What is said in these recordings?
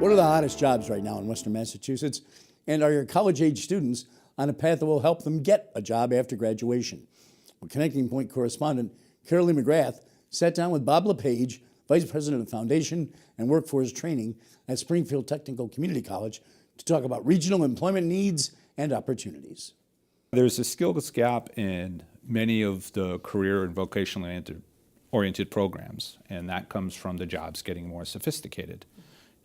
What are the hottest jobs right now in Western Massachusetts? And are your college-age students on a path that will help them get a job after graduation? Well, Connecting Point correspondent Carolee McGrath sat down with Bob LePage, Vice President of Foundation and Workforce Training at Springfield Technical Community College, to talk about regional employment needs and opportunities. There's a skills gap in many of the career and vocationally oriented programs, and that comes from the jobs getting more sophisticated.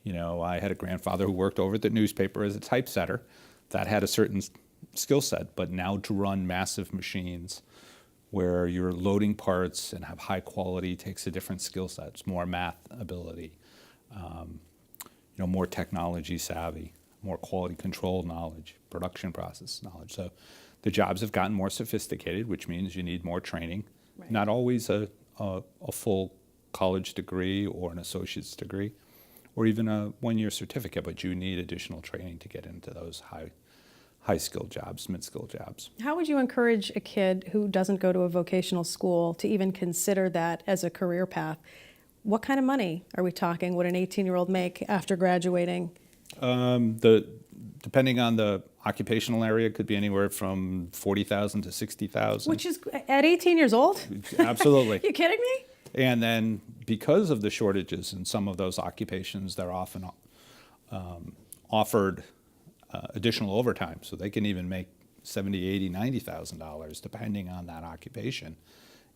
You know, I had a grandfather who worked over at the newspaper as a typesetter that had a certain skill set, but now to run massive machines where you're loading parts and have high quality takes a different skill set. It's more math ability, more technology savvy, more quality control knowledge, production process knowledge. So the jobs have gotten more sophisticated, which means you need more training. Right. Not always a full college degree or an associate's degree, or even a one-year certificate, but you need additional training to get into those high-skilled jobs, mid-skilled jobs. How would you encourage a kid who doesn't go to a vocational school to even consider that as a career path? What kind of money are we talking? Would an 18-year-old make after graduating? Depending on the occupational area, it could be anywhere from $40,000 to $60,000. Which is at 18 years old? Absolutely. You kidding me? And then because of the shortages in some of those occupations, they're often offered additional overtime, so they can even make $70,000, $80,000, $90,000 depending on that occupation.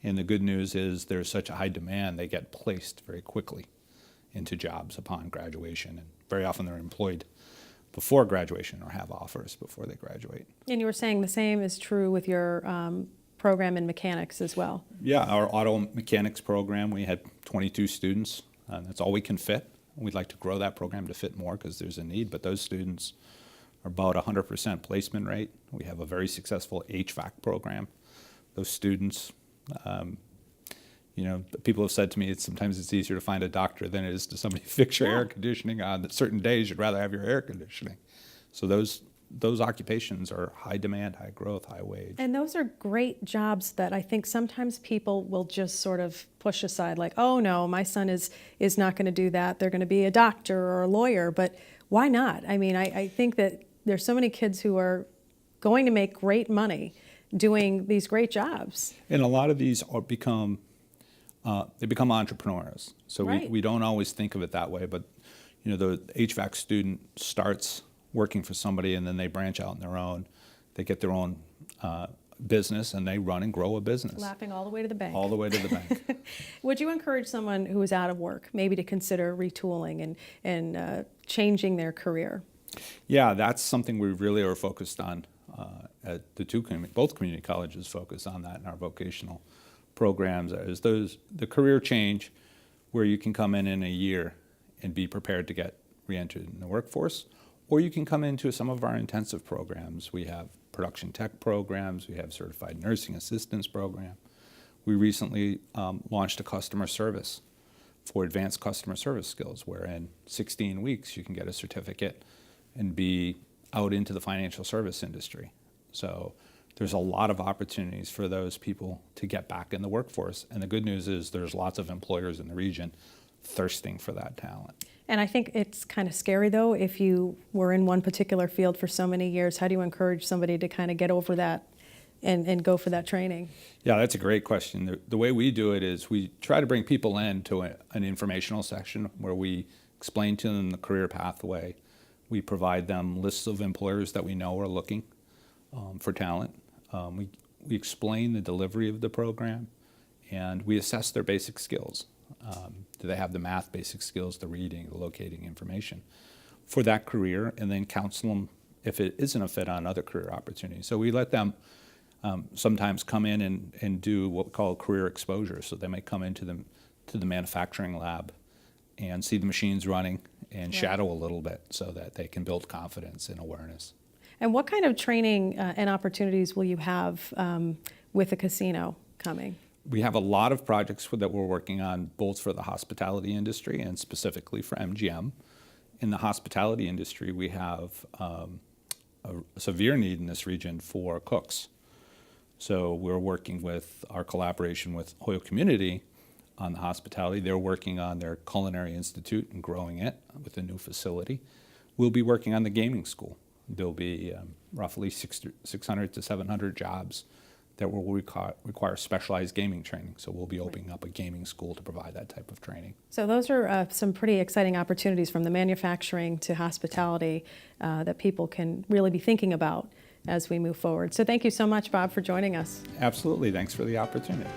And the good news is there's such a high demand, they get placed very quickly into jobs upon graduation, and very often they're employed before graduation or have offers before they graduate. And you were saying the same is true with your program in mechanics as well. Yeah, our auto mechanics program, we had 22 students. That's all we can fit. We'd like to grow that program to fit more because there's a need, but those students are about 100% placement rate. We have a very successful HVAC program. Those students, people have said to me sometimes it's easier to find a doctor than it is to somebody fix your air conditioning. On certain days, you'd rather have your air conditioning. So those occupations are high demand, high growth, high wage. And those are great jobs that I think sometimes people will just sort of push aside, like, oh no, my son is not going to do that. They're going to be a doctor or a lawyer, but why not? I mean, I think that there's so many kids who are going to make great money doing these great jobs. And a lot of these become entrepreneurs. So right. we don't always think of it that way, but the HVAC student starts working for somebody and then they branch out on their own. They get their own business and they run and grow a business. Laughing all the way to the bank. All the way to the bank. Would you encourage someone who is out of work maybe to consider retooling and changing their career? Yeah, that's something we really are focused on at both community colleges focus on that in our vocational programs. Is the career change where you can come in a year and be prepared to get re-entered in the workforce, or you can come into some of our intensive programs. We have production tech programs, we have certified nursing assistance program. We recently launched a customer service for advanced customer service skills, where in 16 weeks you can get a certificate and be out into the financial service industry. So there's a lot of opportunities for those people to get back in the workforce. And the good news is there's lots of employers in the region thirsting for that talent. And I think it's kind of scary, though, if you were in one particular field for so many years. How do you encourage somebody to kind of get over that and go for that training? Yeah, that's a great question. The way we do it is we try to bring people into an informational section where we explain to them the career pathway. We provide them lists of employers that we know are looking for talent. We explain the delivery of the program, and we assess their basic skills. Do they have the math basic skills, the reading, the locating information for that career, and then counsel them if it isn't a fit on other career opportunities. So we let them sometimes come in and do what we call career exposure. So they may come into the manufacturing lab and see the machines running and shadow a little bit so that they can build confidence and awareness. And what kind of training and opportunities will you have with the casino coming? We have a lot of projects that we're working on, both for the hospitality industry and specifically for MGM. In the hospitality industry, we have a severe need in this region for cooks. So we're working with our collaboration with Hoyle Community on the hospitality. They're working on their culinary institute and growing it with a new facility. We'll be working on the gaming school. There'll be roughly 600 to 700 jobs that will require specialized gaming training. So we'll be opening up a gaming school to provide that type of training. So those are some pretty exciting opportunities from the manufacturing to hospitality that people can really be thinking about as we move forward. So thank you so much, Bob, for joining us. Absolutely. Thanks for the opportunity.